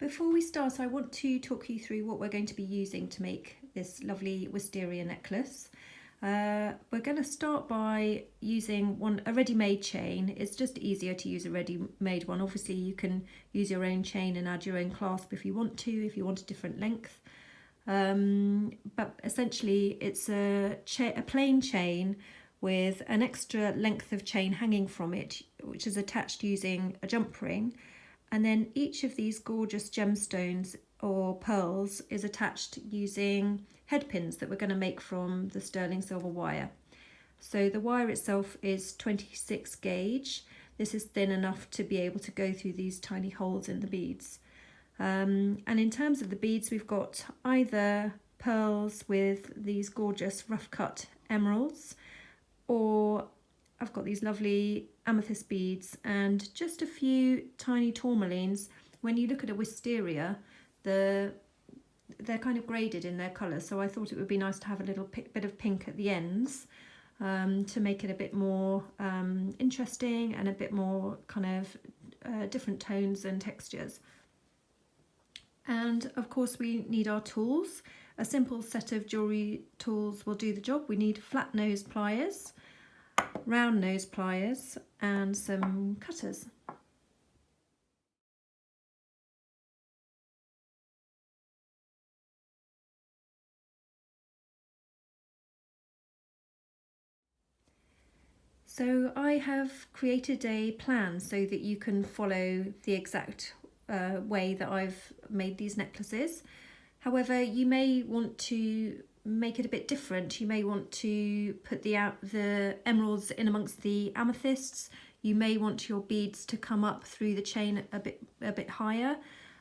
Before we start, I want to talk you through what we're going to be using to make this lovely wisteria necklace. We're going to start by using a ready-made chain. It's just easier to use a ready-made one. Obviously you can use your own chain and add your own clasp if you want a different length. But essentially it's a plain chain with an extra length of chain hanging from it, which is attached using a jump ring. And then each of these gorgeous gemstones or pearls is attached using head pins that we're going to make from the sterling silver wire. So the wire itself is 26 gauge. This is thin enough to be able to go through these tiny holes in the beads. And in terms of the beads, we've got either pearls with these gorgeous rough cut emeralds, or I've got these lovely amethyst beads and just a few tiny tourmalines. When you look at a wisteria, they're kind of graded in their colour, so I thought it would be nice to have a little bit of pink at the ends to make it a bit more interesting and a bit more kind of different tones and textures. And of course we need our tools. A simple set of jewellery tools will do the job. We need flat nose pliers, round nose pliers and some cutters. So I have created a plan so that you can follow the exact way that I've made these necklaces. However, you may want to make it a bit different. You may want to put the emeralds in amongst the amethysts. You may want your beads to come up through the chain a bit higher.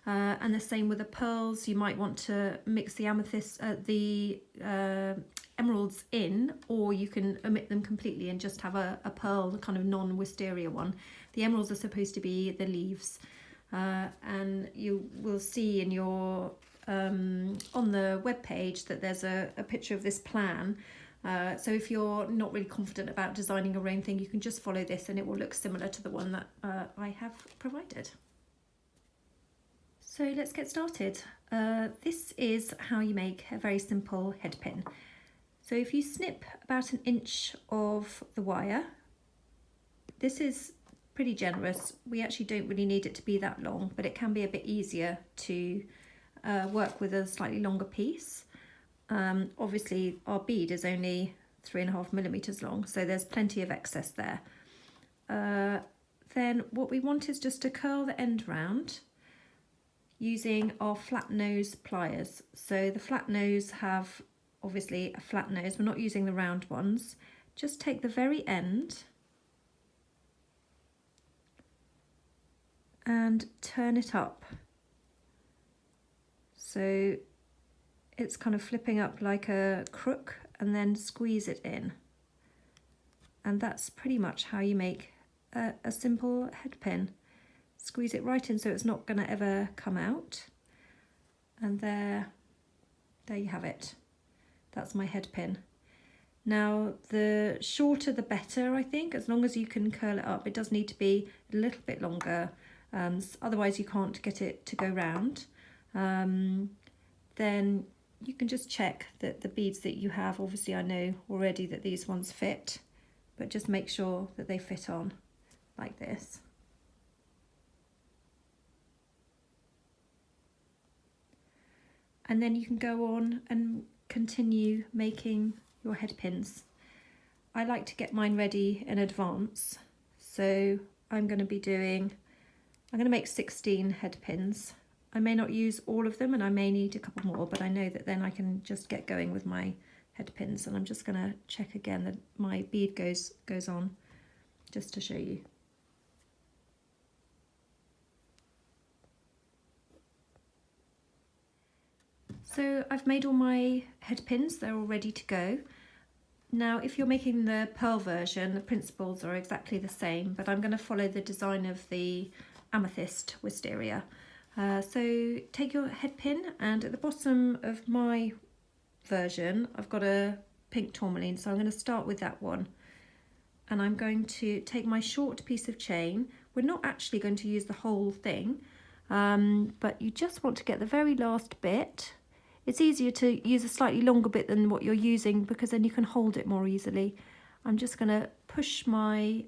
And the same with the pearls. You might want to mix the emeralds in, or you can omit them completely and just have a pearl, the kind of non-wisteria one. The emeralds are supposed to be the leaves, and you will see in your on the web page that there's a picture of this plan. So if you're not really confident about designing your own thing, you can just follow this and it will look similar to the one that I have provided. So let's get started. This is how you make a very simple head pin. So if you snip about 1 inch of the wire, this is pretty generous. We actually don't really need it to be that long, but it can be a bit easier to work with a slightly longer piece. Obviously our bead is only 3.5 millimeters long, so there's plenty of excess there. Then what we want is just to curl the end round using our flat nose pliers. So the flat nose have obviously a flat nose, we're not using the round ones. Just take the very end and turn it up. So it's kind of flipping up like a crook, and then squeeze it in. And that's pretty much how you make a simple head pin. Squeeze it right in so it's not going to ever come out. And there you have it. That's my head pin. Now the shorter the better, I think, as long as you can curl it up. It does need to be a little bit longer, otherwise you can't get it to go round. Then you can just check that the beads that you have, obviously I know already that these ones fit, but just make sure that they fit on like this. And then you can go on and continue making your head pins. I like to get mine ready in advance, so I'm going to make 16 head pins. I may not use all of them and I may need a couple more, but I know that then I can just get going with my head pins. And I'm just going to check again that my bead goes on, just to show you. So I've made all my head pins, they're all ready to go. Now if you're making the pearl version, the principles are exactly the same, but I'm going to follow the design of the amethyst wisteria. So take your head pin, and at the bottom of my version I've got a pink tourmaline, so I'm going to start with that one. And I'm going to take my short piece of chain. We're not actually going to use the whole thing. but you just want to get the very last bit. It's easier to use a slightly longer bit than what you're using because then you can hold it more easily. I'm just going to push my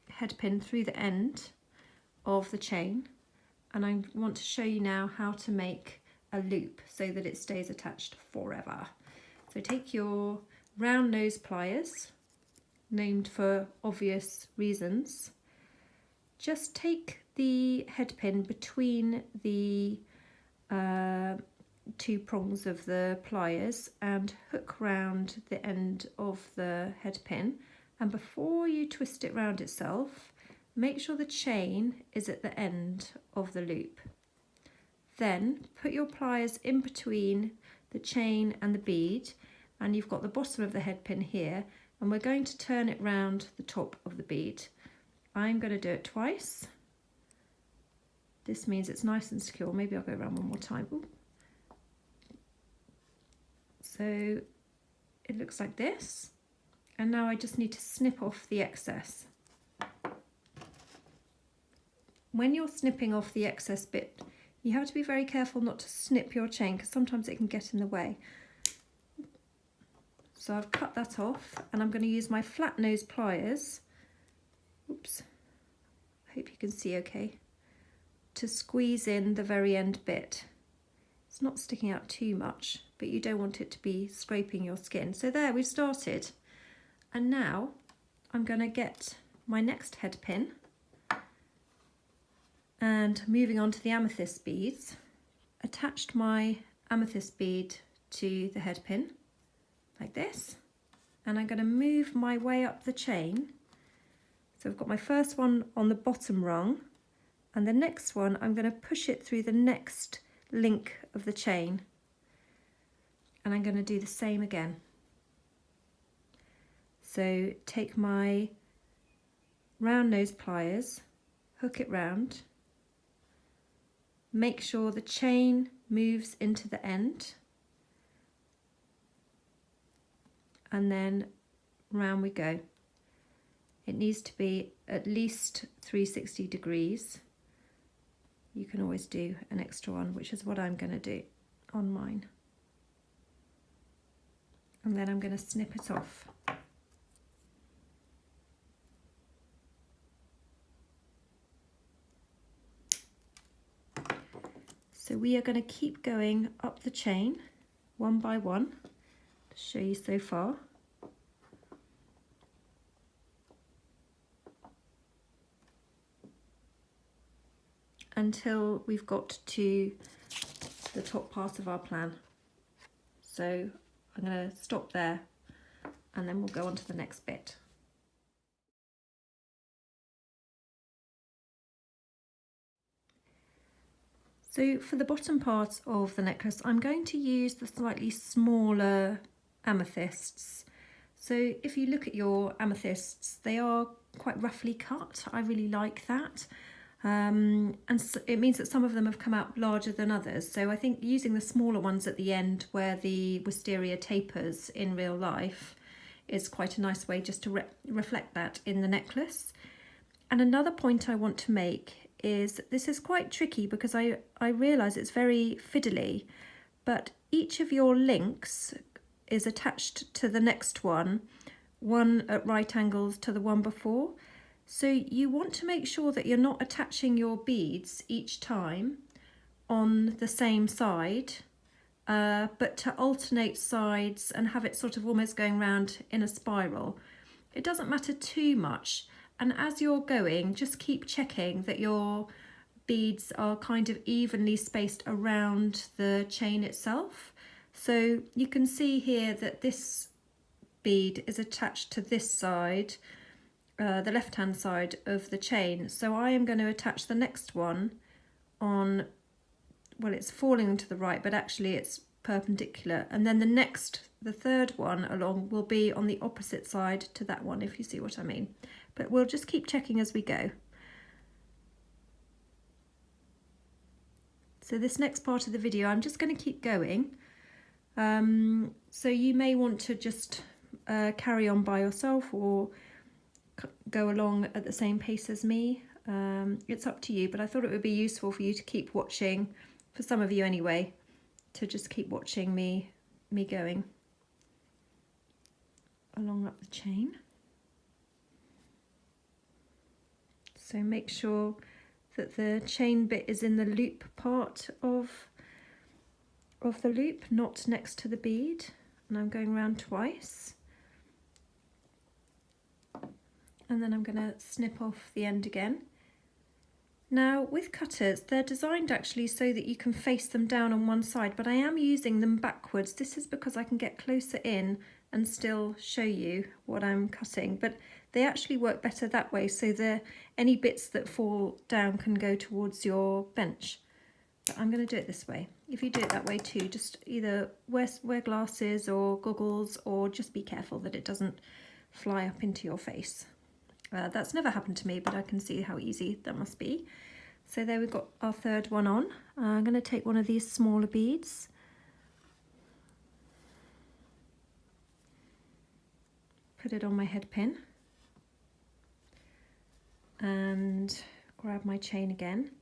head pin through the end of the chain, and I want to show you now how to make a loop so that it stays attached forever. So take your round nose pliers, named for obvious reasons. Just take the head pin between the two prongs of the pliers and hook round the end of the head pin, and before you twist it round itself, make sure the chain is at the end of the loop. Then put your pliers in between the chain and the bead, and you've got the bottom of the head pin here, and we're going to turn it round the top of the bead. I'm going to do it twice. This means it's nice and secure. Maybe I'll go around one more time. Ooh. So it looks like this, and now I just need to snip off the excess. When you're snipping off the excess bit, you have to be very careful not to snip your chain because sometimes it can get in the way. So I've cut that off, and I'm going to use my flat nose pliers, oops, I hope you can see okay, to squeeze in the very end bit. It's not sticking out too much, but you don't want it to be scraping your skin. So there, we've started. And now I'm going to get my next head pin and moving on to the amethyst beads. Attached my amethyst bead to the head pin like this, and I'm going to move my way up the chain. So I've got my first one on the bottom rung, and the next one I'm going to push it through the next link of the chain, and I'm going to do the same again. So take my round nose pliers, hook it round, make sure the chain moves into the end, and then round we go. It needs to be at least 360 degrees. You can always do an extra one, which is what I'm going to do on mine. And then I'm going to snip it off. So we are going to keep going up the chain one by one to show you so far. Until we've got to the top part of our plan. So I'm going to stop there, and then we'll go on to the next bit. So for the bottom part of the necklace, I'm going to use the slightly smaller amethysts. So if you look at your amethysts, they are quite roughly cut. I really like that. And so it means that some of them have come out larger than others. So I think using the smaller ones at the end where the wisteria tapers in real life is quite a nice way just to reflect that in the necklace. And another point I want to make is this is quite tricky because I realise it's very fiddly, but each of your links is attached to the next one at right angles to the one before. So you want to make sure that you're not attaching your beads each time on the same side, but to alternate sides and have it sort of almost going round in a spiral. It doesn't matter too much, and as you're going, just keep checking that your beads are kind of evenly spaced around the chain itself. So you can see here that this bead is attached to this side, the left hand side of the chain. So I am going to attach the next one on, well, it's falling to the right, but actually it's perpendicular, and then the third one along will be on the opposite side to that one, if you see what I mean. But we'll just keep checking as we go. So this next part of the video, I'm just going to keep going. So you may want to just carry on by yourself or go along at the same pace as me. It's up to you, but I thought it would be useful for you to keep watching, for some of you anyway, to just keep watching me going along up the chain. So make sure that the chain bit is in the loop part of the loop, not next to the bead. And I'm going around twice. And then I'm going to snip off the end again. Now with cutters, they're designed actually so that you can face them down on one side, but I am using them backwards. This is because I can get closer in and still show you what I'm cutting, but they actually work better that way, so any bits that fall down can go towards your bench. But I'm going to do it this way. If you do it that way too, just either wear glasses or goggles, or just be careful that it doesn't fly up into your face. That's never happened to me, but I can see how easy that must be. So there we've got our third one on. I'm going to take one of these smaller beads. Put it on my head pin. And grab my chain again.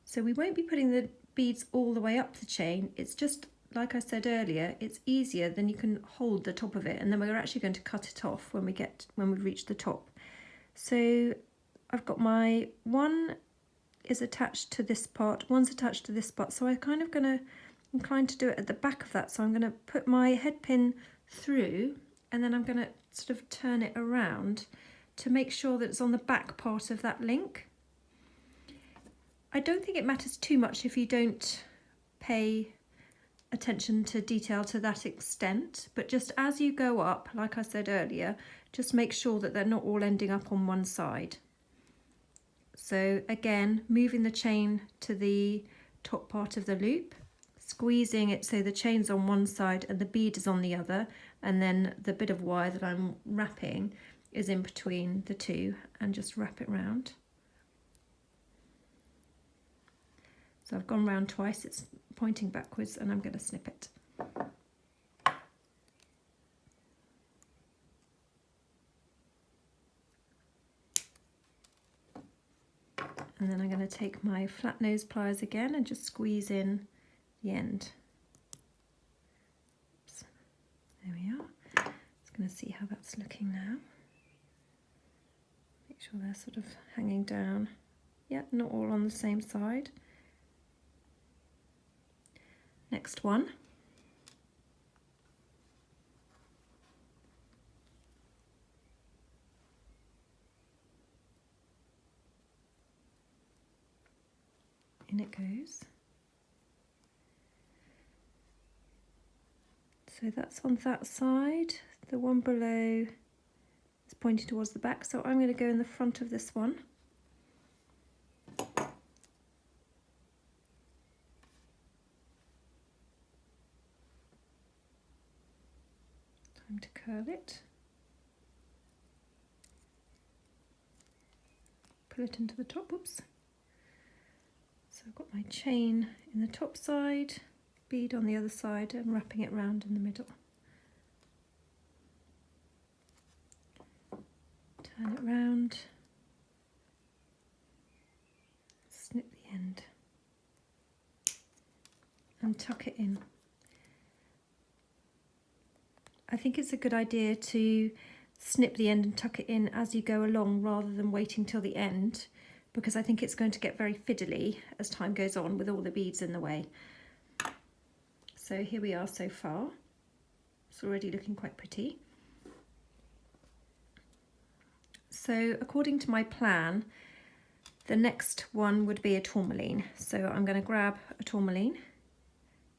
So we won't be putting the beads all the way up the chain. It's just, like I said earlier, it's easier, then you can hold the top of it, and then we're actually going to cut it off when we reach the top. So I've got my one is attached to this part, one's attached to this part, so I'm kind of going to incline to do it at the back of that. So I'm going to put my head pin through, and then I'm going to sort of turn it around to make sure that it's on the back part of that link. I don't think it matters too much if you don't pay attention to detail to that extent, but just as you go up, like I said earlier, just make sure that they're not all ending up on one side. So again, moving the chain to the top part of the loop, squeezing it so the chain's on one side and the bead is on the other, and then the bit of wire that I'm wrapping is in between the two, and just wrap it round. So I've gone round twice, it's pointing backwards, and I'm going to snip it. And then I'm going to take my flat nose pliers again and just squeeze in the end. Oops. There we are. Just going to see how that's looking now. Make sure they're sort of hanging down. Yeah, not all on the same side. Next one. In it goes. So that's on that side. The one below is pointing towards the back, so I'm going to go in the front of this one. Time to curl it. Pull it into the top, oops. So I've got my chain in the top side, bead on the other side, and wrapping it round in the middle. Turn it round, snip the end, and tuck it in. I think it's a good idea to snip the end and tuck it in as you go along rather than waiting till the end, because I think it's going to get very fiddly as time goes on with all the beads in the way. So here we are so far. It's already looking quite pretty. So according to my plan, the next one would be a tourmaline. So I'm going to grab a tourmaline.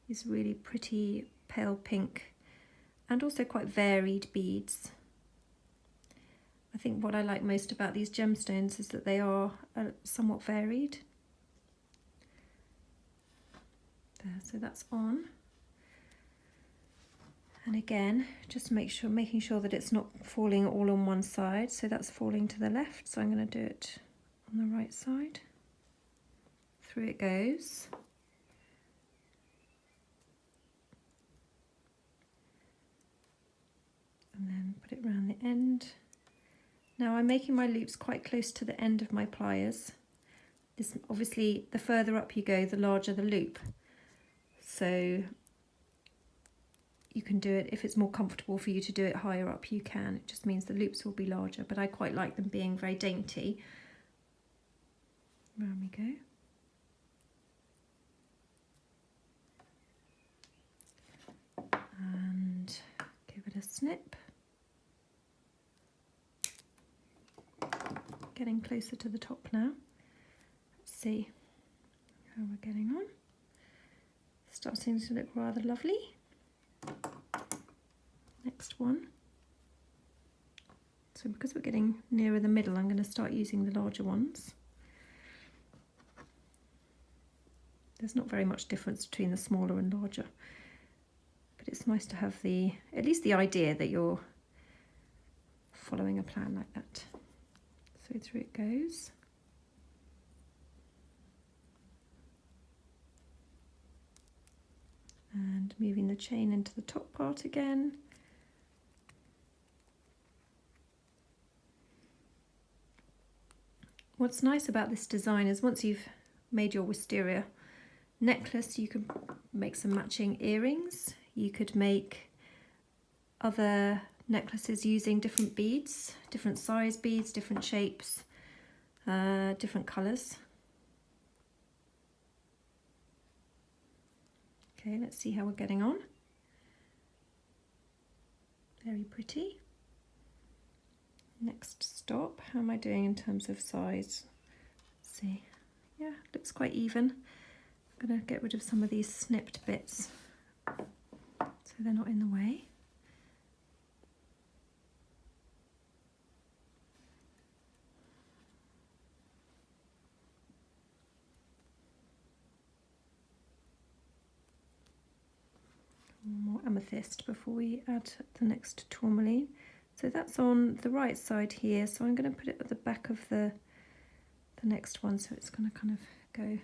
These really pretty pale pink and also quite varied beads. I think what I like most about these gemstones is that they are somewhat varied. There, so that's on. And again, just making sure that it's not falling all on one side. So that's falling to the left, so I'm going to do it on the right side. Through it goes. And then put it around the end. Now I'm making my loops quite close to the end of my pliers. This, obviously, the further up you go, the larger the loop. So you can do it, if it's more comfortable for you to do it higher up, you can. It just means the loops will be larger, but I quite like them being very dainty. Round we go. And give it a snip. Getting closer to the top now. Let's see how we're getting on. Starting to look rather lovely. Next one. So because we're getting nearer the middle, I'm going to start using the larger ones. There's not very much difference between the smaller and larger, but it's nice to have at least the idea that you're following a plan like that. So through it goes. And moving the chain into the top part again. What's nice about this design is once you've made your wisteria necklace, you can make some matching earrings. You could make other necklaces using different beads, different size beads, different shapes, different colours. Okay, let's see how we're getting on. Very pretty. Next stop, how am I doing in terms of size? Let's see. Yeah, looks quite even. I'm going to get rid of some of these snipped bits so they're not in the way. More amethyst before we add the next tourmaline. So that's on the right side here, so I'm going to put it at the back of the next one, so it's going to kind of go.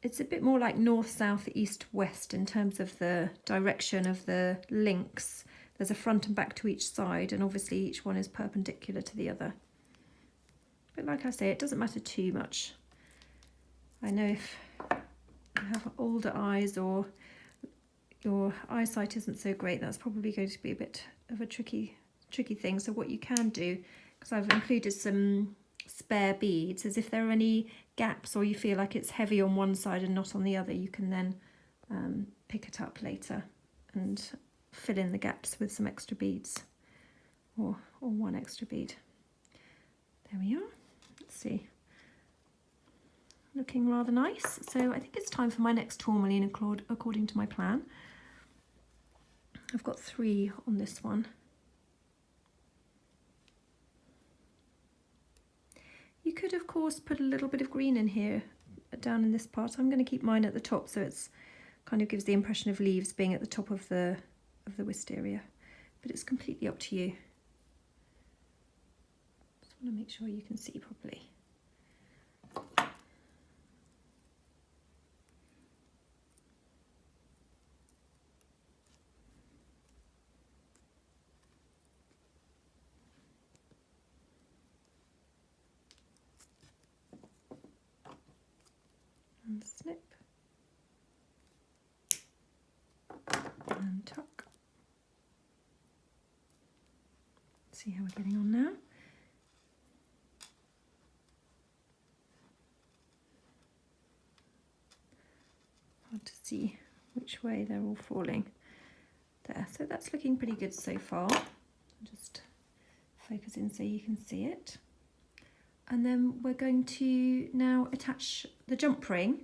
It's a bit more like north, south, east, west in terms of the direction of the links. There's a front and back to each side, and obviously each one is perpendicular to the other. But like I say, it doesn't matter too much. I know if you have older eyes or your eyesight isn't so great, that's probably going to be a bit of a tricky thing. So what you can do, because I've included some spare beads, is if there are any gaps or you feel like it's heavy on one side and not on the other, you can then pick it up later and fill in the gaps with some extra beads or one extra bead. There we are. Let's see. Looking rather nice. So I think it's time for my next tourmaline according to my plan. I've got 3 on this one. You could of course put a little bit of green in here down in this part. I'm going to keep mine at the top so it's kind of gives the impression of leaves being at the top of the wisteria, but it's completely up to you. Just want to make sure you can see properly. And snip and tuck. See how we're getting on now. Hard to see which way they're all falling there. So that's looking pretty good so far. Just focus in so you can see it. And then we're going to now attach the jump ring,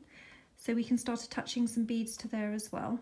so we can start attaching some beads to there as well.